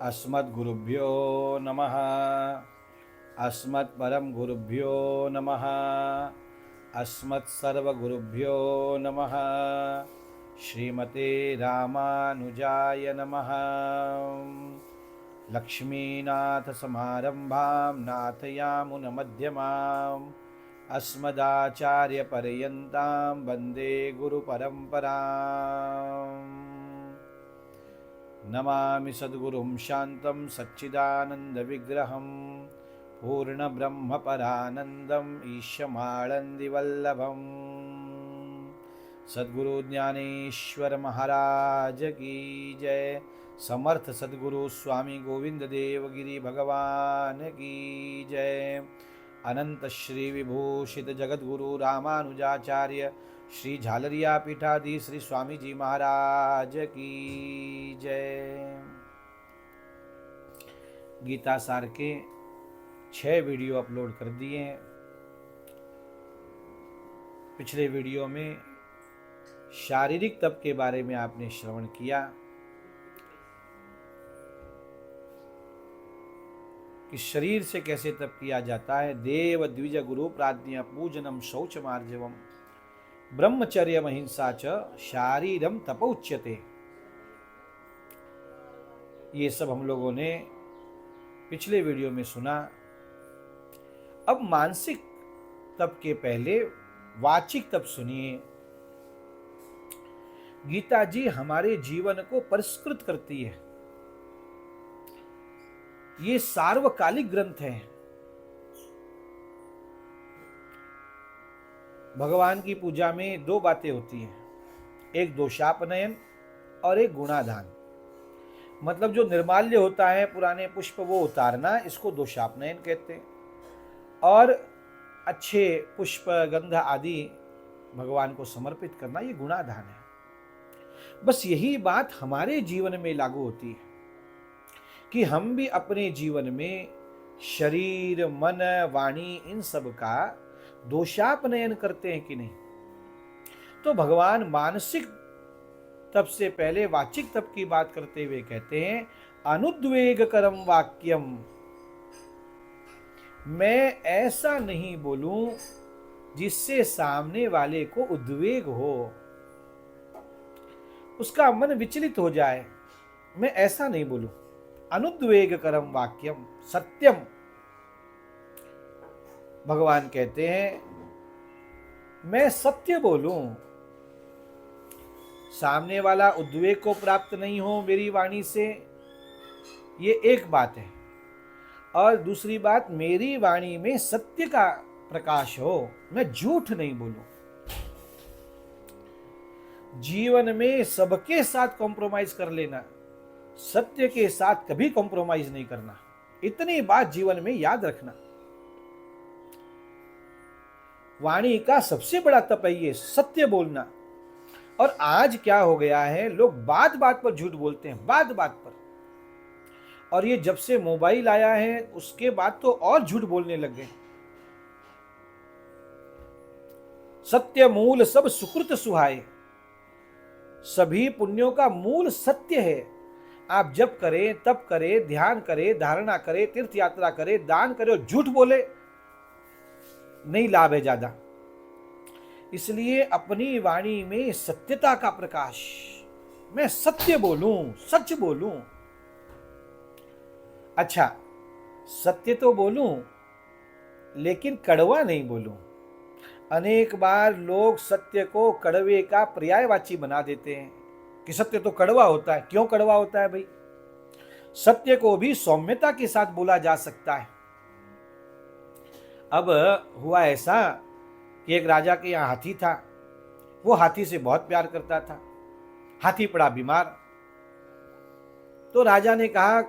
अस्मद्गुरुभ्यो नमः। अस्मत्परम गुरुभ्यो नमः। अस्मत्सर्वगुरुभ्यो नमः। श्रीमते रामानुजाय नमः। लक्ष्मीनाथसमारम्भां नाथयामुनमध्यमाम् अस्मदाचार्यपर्यन्तां वन्दे गुरुपरम्पराम्। नमामि सद्गुरुं शान्तं सच्चिदानन्दविग्रहं पूर्णब्रह्मपरानन्दम् ईशमानन्दिवल्लभम्। सद्गुरु ज्ञानेश्वर महाराज की जय। समर्थ सद्गुरु स्वामी गोविंद देव गिरि भगवान की जय। अनंत श्री विभूषित जगद्गुरु रामानुजाचार्य श्री झालरिया पीठाधीश श्री स्वामी जी महाराज की जय। गीता सार के 6 वीडियो अपलोड कर दिए हैं। पिछले वीडियो में शारीरिक तप के बारे में आपने श्रवण किया कि शरीर से कैसे तप किया जाता है। देव द्विज गुरु प्राज्ञ पूजनम शौच मार्जवम ब्रह्मचर्य अहिंसा च शारीरम तपोच्यते। ये सब हम लोगों ने पिछले वीडियो में सुना। अब मानसिक तप के पहले वाचिक तप सुनिए। गीता जी हमारे जीवन को परिष्कृत करती है। ये सार्वकालिक ग्रंथ है। भगवान की पूजा में 2 बातें होती हैं, एक दोषापनयन और एक गुणाधान। मतलब जो निर्माल्य होता है, पुराने पुष्प वो उतारना, इसको दोषापनयन कहते हैं। और अच्छे पुष्प गंध आदि भगवान को समर्पित करना, ये गुणाधान है। बस यही बात हमारे जीवन में लागू होती है कि हम भी अपने जीवन में शरीर मन वाणी इन सब का दोषापनयन करते हैं कि नहीं। तो भगवान मानसिक तप से पहले वाचिक तप की बात करते हुए कहते हैं, अनुद्वेगकरम वाक्यम। मैं ऐसा नहीं बोलूं जिससे सामने वाले को उद्वेग हो, उसका मन विचलित हो जाए। मैं ऐसा नहीं बोलूं। अनुद्वेगकरम वाक्यम सत्यम। भगवान कहते हैं मैं सत्य बोलूं, सामने वाला उद्वेग को प्राप्त नहीं हो मेरी वाणी से, ये एक बात है। और दूसरी बात, मेरी वाणी में सत्य का प्रकाश हो, मैं झूठ नहीं बोलूं। जीवन में सबके साथ कॉम्प्रोमाइज कर लेना, सत्य के साथ कभी कॉम्प्रोमाइज नहीं करना। इतनी बात जीवन में याद रखना। वाणी का सबसे बड़ा तप है ये, सत्य बोलना। और आज क्या हो गया है, लोग बात बात पर झूठ बोलते हैं, बात बात पर। और ये जब से मोबाइल आया है उसके बाद तो और झूठ बोलने लग गए। सत्य मूल सब सुकृत सुहाए। सभी पुण्यों का मूल सत्य है। आप जप करें, तप करें, ध्यान करें, धारणा करें, तीर्थ यात्रा करें, दान करें और झूठ बोले, नहीं लाभ है ज्यादा। इसलिए अपनी वाणी में सत्यता का प्रकाश, मैं सत्य बोलूं, सच बोलूं। अच्छा, सत्य तो बोलूं लेकिन कड़वा नहीं बोलूं। अनेक बार लोग सत्य को कड़वे का पर्यायवाची बना देते हैं कि सत्य तो कड़वा होता है। क्यों कड़वा होता है भाई? सत्य को भी सौम्यता के साथ बोला जा सकता है। अब हुआ ऐसा कि एक राजा के यहाँ हाथी था। वो हाथी से बहुत प्यार करता था। हाथी पड़ा बीमार। तो राजा ने कहा,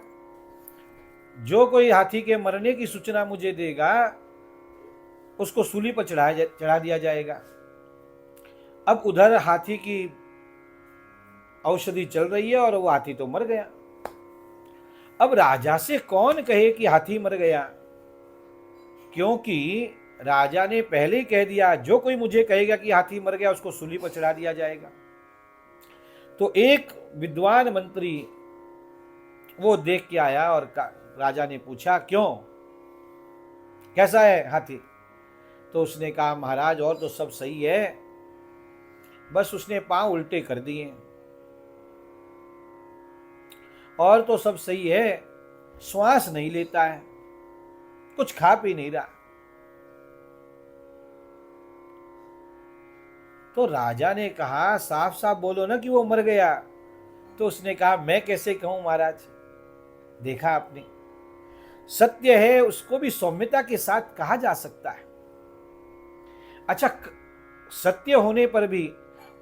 जो कोई हाथी के मरने की सूचना मुझे देगा उसको सूली पर चढ़ा दिया जाएगा। अब उधर हाथी की औषधि चल रही है और वो हाथी तो मर गया। अब राजा से कौन कहे कि हाथी मर गया, क्योंकि राजा ने पहले ही कह दिया, जो कोई मुझे कहेगा कि हाथी मर गया उसको सूली पर चढ़ा दिया जाएगा। तो एक विद्वान मंत्री वो देख के आया और राजा ने पूछा क्यों, कैसा है हाथी? तो उसने कहा महाराज और तो सब सही है, बस उसने पांव उल्टे कर दिए। और तो सब सही है, श्वास नहीं लेता है, कुछ खा पी नहीं रहा। तो राजा ने कहा साफ साफ बोलो ना कि वो मर गया। तो उसने कहा मैं कैसे कहूं महाराज, देखा आपने, सत्य है उसको भी सौम्यता के साथ कहा जा सकता है। अच्छा, सत्य होने पर भी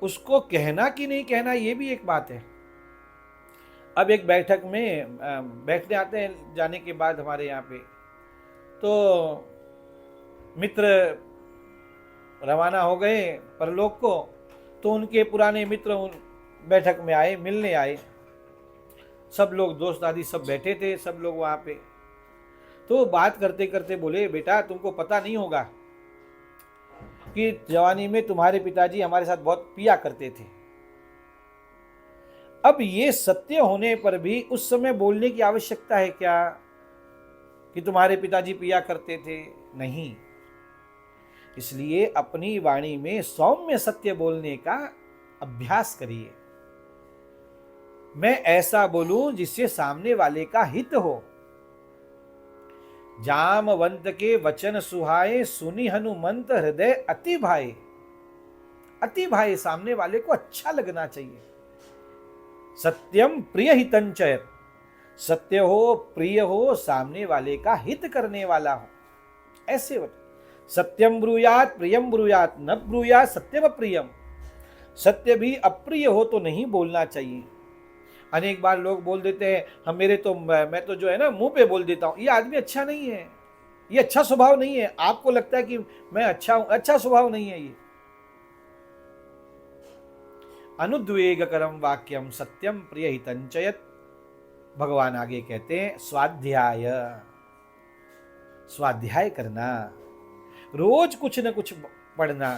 उसको कहना कि नहीं कहना ये भी एक बात है। अब एक बैठक में बैठने आते हैं जाने के बाद हमारे यहाँ पे, तो मित्र रवाना हो गए परलोक को, तो उनके पुराने मित्र बैठक में आए, मिलने आए। सब लोग दोस्त आदि सब बैठे थे, सब लोग वहां पे। तो बात करते करते बोले बेटा तुमको पता नहीं होगा कि जवानी में तुम्हारे पिताजी हमारे साथ बहुत पिया करते थे। अब ये सत्य होने पर भी उस समय बोलने की आवश्यकता है क्या कि तुम्हारे पिताजी पिया करते थे? नहीं। इसलिए अपनी वाणी में सौम्य सत्य बोलने का अभ्यास करिए। मैं ऐसा बोलूं जिससे सामने वाले का हित हो। जामवंत के वचन सुहाए, सुनी हनुमंत हृदय अति भाए। अति भाए, सामने वाले को अच्छा लगना चाहिए। सत्यम प्रिय हितंचयत, सत्य हो, प्रिय हो, सामने वाले का हित करने वाला हो, ऐसे सत्यम ब्रूयात प्रियम ब्रूयात, न ब्रूयात सत्यम प्रियम। सत्य भी अप्रिय हो तो नहीं बोलना चाहिए। अनेक बार लोग बोल देते हैं हम मेरे तो मैं तो जो है ना मुंह पे बोल देता हूं, ये आदमी अच्छा नहीं है, ये अच्छा स्वभाव नहीं है। आपको लगता है कि मैं अच्छा हूं, अच्छा स्वभाव नहीं है ये। अनुद्वेग करम वाक्यम सत्यम प्रिय हितंचयत। भगवान आगे कहते हैं स्वाध्याय, स्वाध्याय करना, रोज कुछ न कुछ पढ़ना,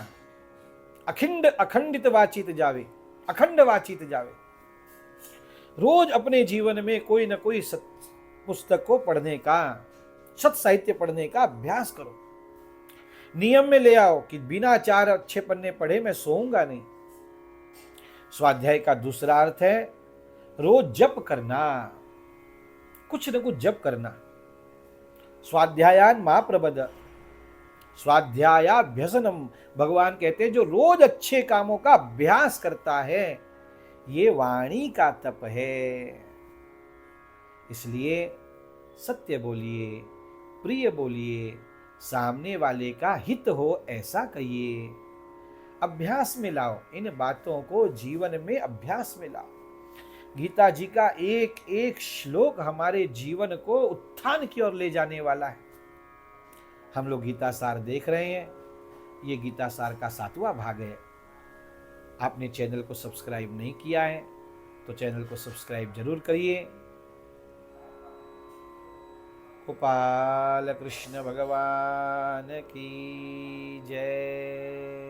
अखंडित वाचित जावे, अखंड वाचित जावे। रोज अपने जीवन में कोई न कोई पुस्तक को पढ़ने का, सत साहित्य पढ़ने का अभ्यास करो। नियम में ले आओ कि बिना 4 अच्छे पन्ने पढ़े मैं सोऊंगा नहीं। स्वाध्याय का दूसरा अर्थ है रोज जप करना, कुछ न कुछ जप करना। स्वाध्यायान मां प्रबद, स्वाध्यायाभ्यसनम। भगवान कहते हैं जो रोज अच्छे कामों का अभ्यास करता है ये वाणी का तप है। इसलिए सत्य बोलिए, प्रिय बोलिए, सामने वाले का हित हो ऐसा कहिए। अभ्यास में लाओ, इन बातों को जीवन में अभ्यास में लाओ। गीता जी का एक एक श्लोक हमारे जीवन को उत्थान की ओर ले जाने वाला है। हम लोग गीता सार देख रहे हैं, ये गीता सार का 7वां भाग है। आपने चैनल को सब्सक्राइब नहीं किया है तो चैनल को सब्सक्राइब जरूर करिए। गोपाल कृष्ण भगवान की जय।